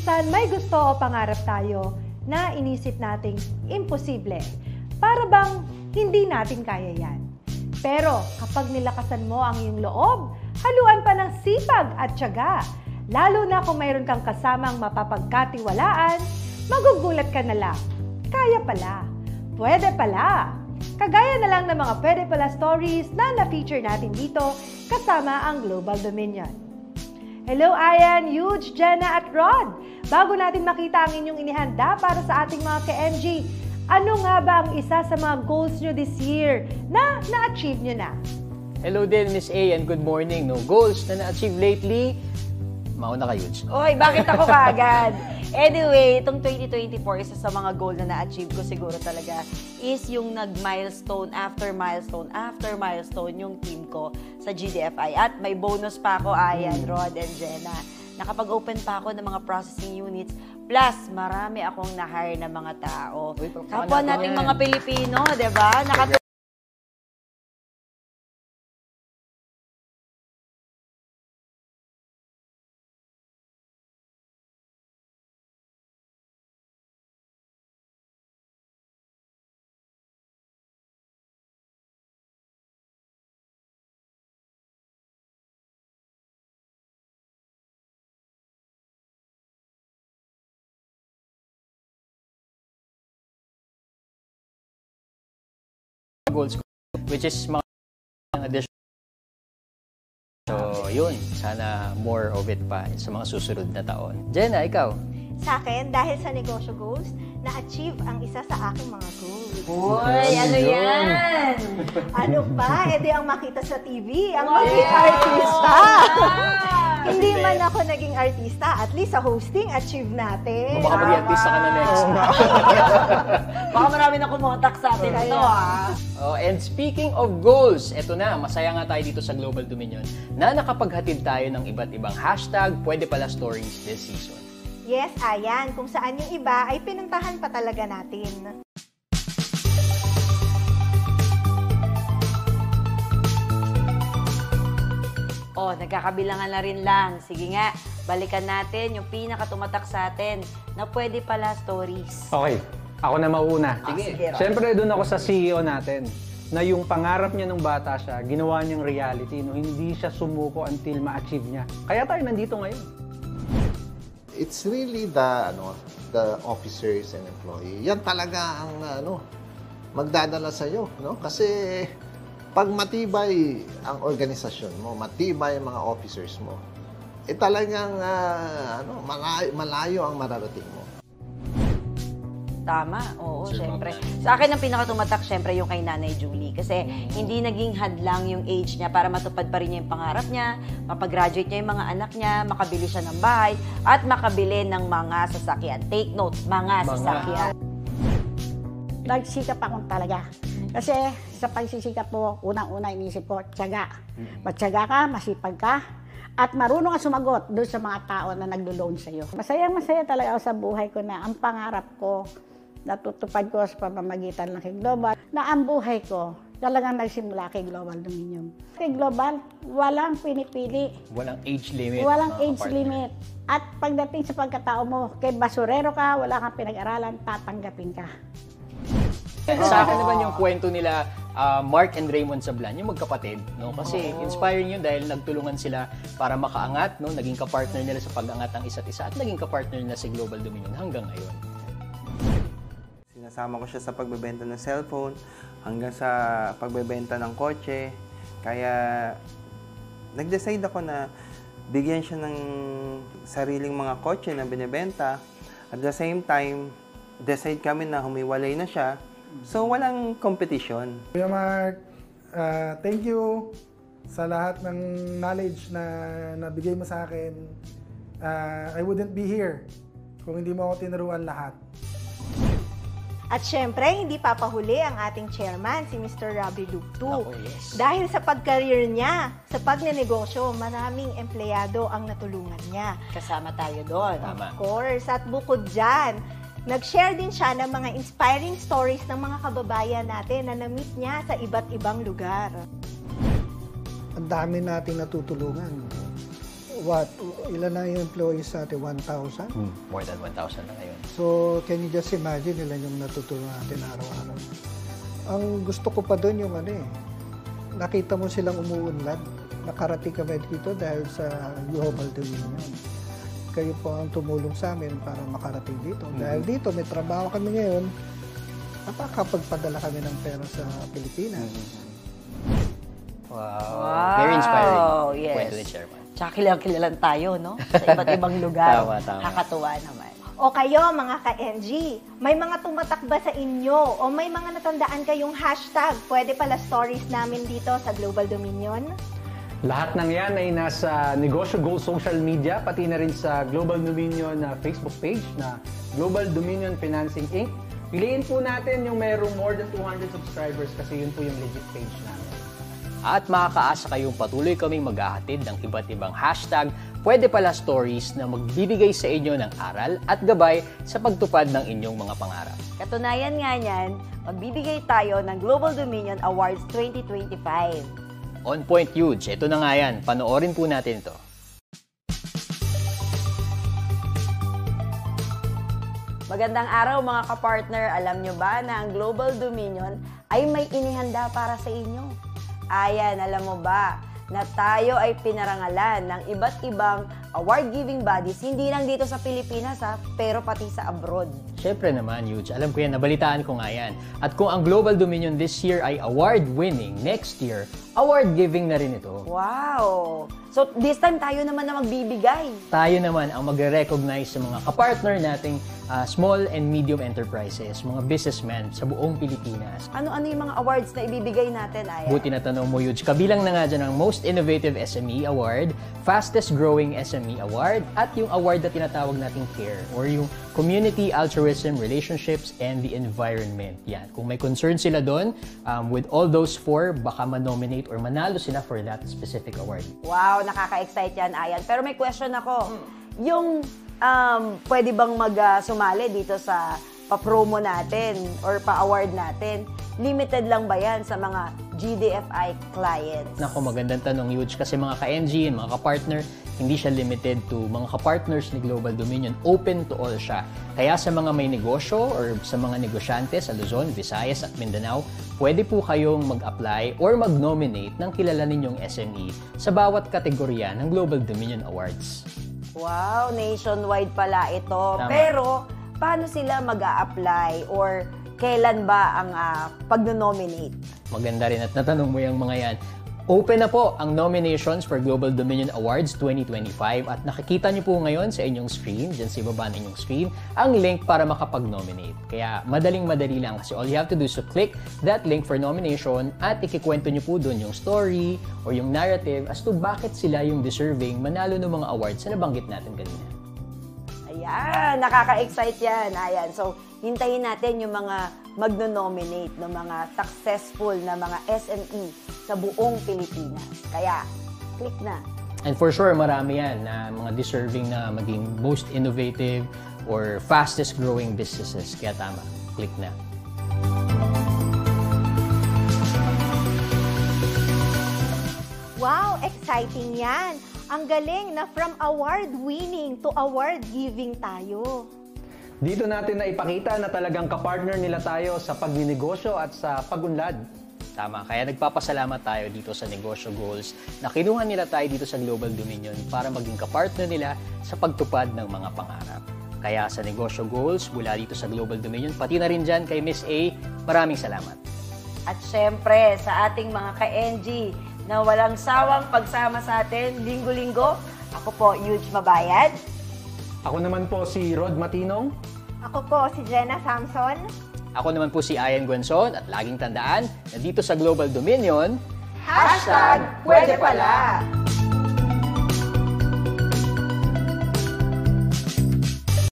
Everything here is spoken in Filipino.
minsan may gusto o pangarap tayo na inisip nating imposible. Para bang hindi natin kaya yan. Pero kapag nilakasan mo ang iyong loob, haluan pa ng sipag at tiyaga. Lalo na kung mayroon kang kasamang mapapagkatiwalaan, magugulat ka na lang. Kaya pala. Pwede pala. Kagaya na lang ng mga pwede pala stories na na-feature natin dito kasama ang Global Dominion. Hello Ayan, Huge, Jenna at Rod! Bago natin makita ang inyong inihanda para sa ating mga ka-MG, ano nga ba ang isa sa mga goals nyo this year na na-achieve nyo na? Hello din, Miss A, and good morning. No goals na na-achieve lately? Mauna ka, Huge. Oy, bakit ako kaagad? Anyway, itong 2024, isa sa mga goal na na-achieve ko siguro talaga is yung nag-milestone after milestone after milestone yung team ko sa GDFI. At may bonus pa ako, Ayan, Rod, and Jenna. Nakapag-open pa ako ng mga processing units. Plus, marami akong na-hire na mga tao. Kapwa nating mga Pilipino, di ba? Goals ko, which is mga additional. So, yun. Sana more of it pa sa mga susunod na taon. Jenna, ikaw? Sa akin, dahil sa negosyo goals, na-achieve ang isa sa aking mga goals. Uy, ano yan? Ano pa? E di ang makita sa TV, ang maging artista. Hindi man ako naging artista, at least sa hosting, achieve natin. Baka mag-artista ka na next. Baka marami na kumontak sa atin ito, Oh, and speaking of goals, eto na, masaya nga tayo dito sa Global Dominion na nakapaghatid tayo ng iba't ibang hashtag, pwede pala stories this season. Yes, Ayan. Kung saan yung iba ay pinuntahan pa talaga natin. Oh, nagkakabilangan na rin lang. Sige nga, balikan natin yung pinakatumatak sa atin na pwede pala stories. Okay, ako na mauna. Sige. Siyempre, doon ako sa CEO natin na yung pangarap niya nung bata siya, ginawa niyang reality, no? Hindi siya sumuko until ma-achieve niya. Kaya tayo nandito ngayon. It's really the officers and employees. Yan talaga ang magdadala sa iyo, no? Kasi pag matibay ang organisasyon mo, matibay ang mga officers mo, talagang malayo ang mararating mo. Tama, oo, syempre. Sa akin, ang pinakatumatak, syempre, yung kay Nanay Julie. Kasi hindi naging hadlang yung age niya para matupad pa rin niya yung pangarap niya, mapagraduate niya yung mga anak niya, makabili siya ng bahay, at makabili ng mga sasakyan. Take note, mga sasakyan. Nagsikap ako talaga. Kasi sa pagsisikap po, unang-una inisip ko, tiyaga. Magtiyaga ka, masipag ka, at marunong ka sumagot doon sa mga tao na naglo-loan sa iyo. Masayang-masaya talaga ako sa buhay ko na ang pangarap ko, natutupad ko sa pamamagitan ng kay Global, na ang buhay ko talagang nagsimula kay Global Dominion. Kay Global, walang pinipili. Walang age limit. Walang age limit. At pagdating sa pagkatao mo, kay basurero ka, wala kang pinag-aralan, tatanggapin ka. Sa akin naman yung kwento nila Mark and Raymond Sablan, yung magkapatid, no? Kasi inspiring yun dahil nagtulungan sila para makaangat, no? Naging kapartner nila sa pag-angat ng isa't isa at naging kapartner nila sa Global Dominion hanggang ngayon. Sinasama ko siya sa pagbebenta ng cellphone hanggang sa pagbebenta ng kotse. Kaya nag-decide ako na bigyan siya ng sariling mga kotse na binibenta. At the same time, decide kami na humiwalay na siya. So, walang competition. Kuya Mark, thank you sa lahat ng knowledge na nabigay mo sa akin. I wouldn't be here kung hindi mo ako tinuruan lahat. At syempre, hindi papahuli ang ating chairman, si Mr. Robbie Luptu. Oh, yes. Dahil sa pag-career niya, sa pagnenegosyo, maraming empleyado ang natulungan niya. Kasama tayo doon. Of course. At bukod dyan, nag-share din siya ng mga inspiring stories ng mga kababayan natin na na-meet niya sa iba't ibang lugar. Ang dami nating natutulungan. ilan na yung employees natin? 1,000? More than 1,000 na ngayon. So, can you just imagine ilan yung natutunan natin araw-araw? Ang gusto ko pa doon yung nakita mo silang umuunlad. Nakarating kami dito dahil sa Global Dominion. Kayo po ang tumulong sa amin para makarating dito. Dahil dito, may trabaho kami ngayon, nakakapagpadala kami ng pera sa Pilipinas. Wow. Very inspiring. Yes. Kwento ni Chairman. Tsaka kilalang tayo, no? Sa iba't ibang lugar. Tama. Kakatuwa naman. O kayo, mga ka-NG, may mga tumatak ba sa inyo? O may mga natandaan kayong hashtag? Pwede pala stories namin dito sa Global Dominion? Lahat ng yan ay nasa Negosyo Goals social media, pati na rin sa Global Dominion na Facebook page na Global Dominion Financing Inc. Piliin po natin yung mayroong more than 200 subscribers kasi yun po yung legit page namin. At makakaasa kayong patuloy kaming maghahatid ng iba't ibang hashtag Pwede Pala Stories na magbibigay sa inyo ng aral at gabay sa pagtupad ng inyong mga pangarap. Katunayan nga niyan, magbibigay tayo ng Global Dominion Awards 2025. On Point Huge, ito na nga yan. Panoorin po natin ito. Magandang araw mga kapartner. Alam nyo ba na ang Global Dominion ay may inihanda para sa inyo? Ayan, alam mo ba na tayo ay pinarangalan ng iba't ibang award-giving bodies, hindi lang dito sa Pilipinas pero pati sa abroad. Siyempre naman, Huge. Alam ko yan, nabalitaan ko nga yan. At kung ang Global Dominion this year ay award-winning, next year, award-giving na rin ito. Wow! So, this time tayo naman na magbibigay. Tayo naman ang magre-recognize sa mga kapartner nating small and medium enterprises, mga businessmen sa buong Pilipinas. Ano-ano yung mga awards na ibibigay natin, Aya? Buti na tanong mo, Huge. Kabilang na nga dyan ang Most Innovative SME Award, Fastest Growing SME Award, at yung award na tinatawag nating CARE, or yung Community, Altruism, Relationships, and the Environment. Yan. Kung may concern sila doon, with all those four, baka ma-nominate or manalo sila for that specific award. Wow, nakaka-excite yan, Ayan. Pero may question ako. Yung pwede bang sumali dito sa pa-promo natin or pa-award natin, limited lang ba yan sa mga GDFI clients? Naku, magandang tanong, Huge. Kasi mga ka-NG, mga ka-partner, hindi siya limited to mga ka-partners ni Global Dominion. Open to all siya. Kaya sa mga may negosyo or sa mga negosyante sa Luzon, Visayas at Mindanao, pwede po kayong mag-apply or mag-nominate ng kilala ninyong SME sa bawat kategorya ng Global Dominion Awards. Wow, nationwide pala ito. Tama. Pero, paano sila mag-a-apply or kailan ba ang pag-nominate? Maganda rin at natanong mo yung mga yan. Open na po ang nominations for Global Dominion Awards 2025 at nakikita niyo po ngayon sa inyong screen, dyan sa ibaba ng inyong screen, ang link para makapag-nominate. Kaya madaling-madali lang kasi all you have to do is to click that link for nomination at ikikwento niyo po doon yung story or yung narrative as to bakit sila yung deserving manalo ng mga awards na nabanggit natin kanina. Ayan, nakaka-excite yan. Ayan, so hintayin natin yung mga magno-nominate ng mga successful na mga SME sa buong Pilipinas. Kaya, click na. And for sure, marami yan na mga deserving na maging most innovative or fastest growing businesses. Kaya tama, click na. Wow, exciting yan! Ang galing na from award-winning to award-giving tayo. Dito natin na ipakita na talagang kapartner nila tayo sa pagninegosyo at sa pagunlad. Tama, kaya nagpapasalamat tayo dito sa Negosyo Goals na kinuha nila tayo dito sa Global Dominion para maging kapartner nila sa pagtupad ng mga pangarap. Kaya sa Negosyo Goals, mula dito sa Global Dominion, pati na rin dyan kay Miss A, maraming salamat. At syempre, sa ating mga ka-NG na walang sawang pagsama sa atin, linggo-linggo, ako po, Huge Mabayad. Ako naman po si Rod Matinong. Ako po si Jenna Samson. Ako naman po si Ian Guanzon at laging tandaan na dito sa Global Dominion, #PwedePala!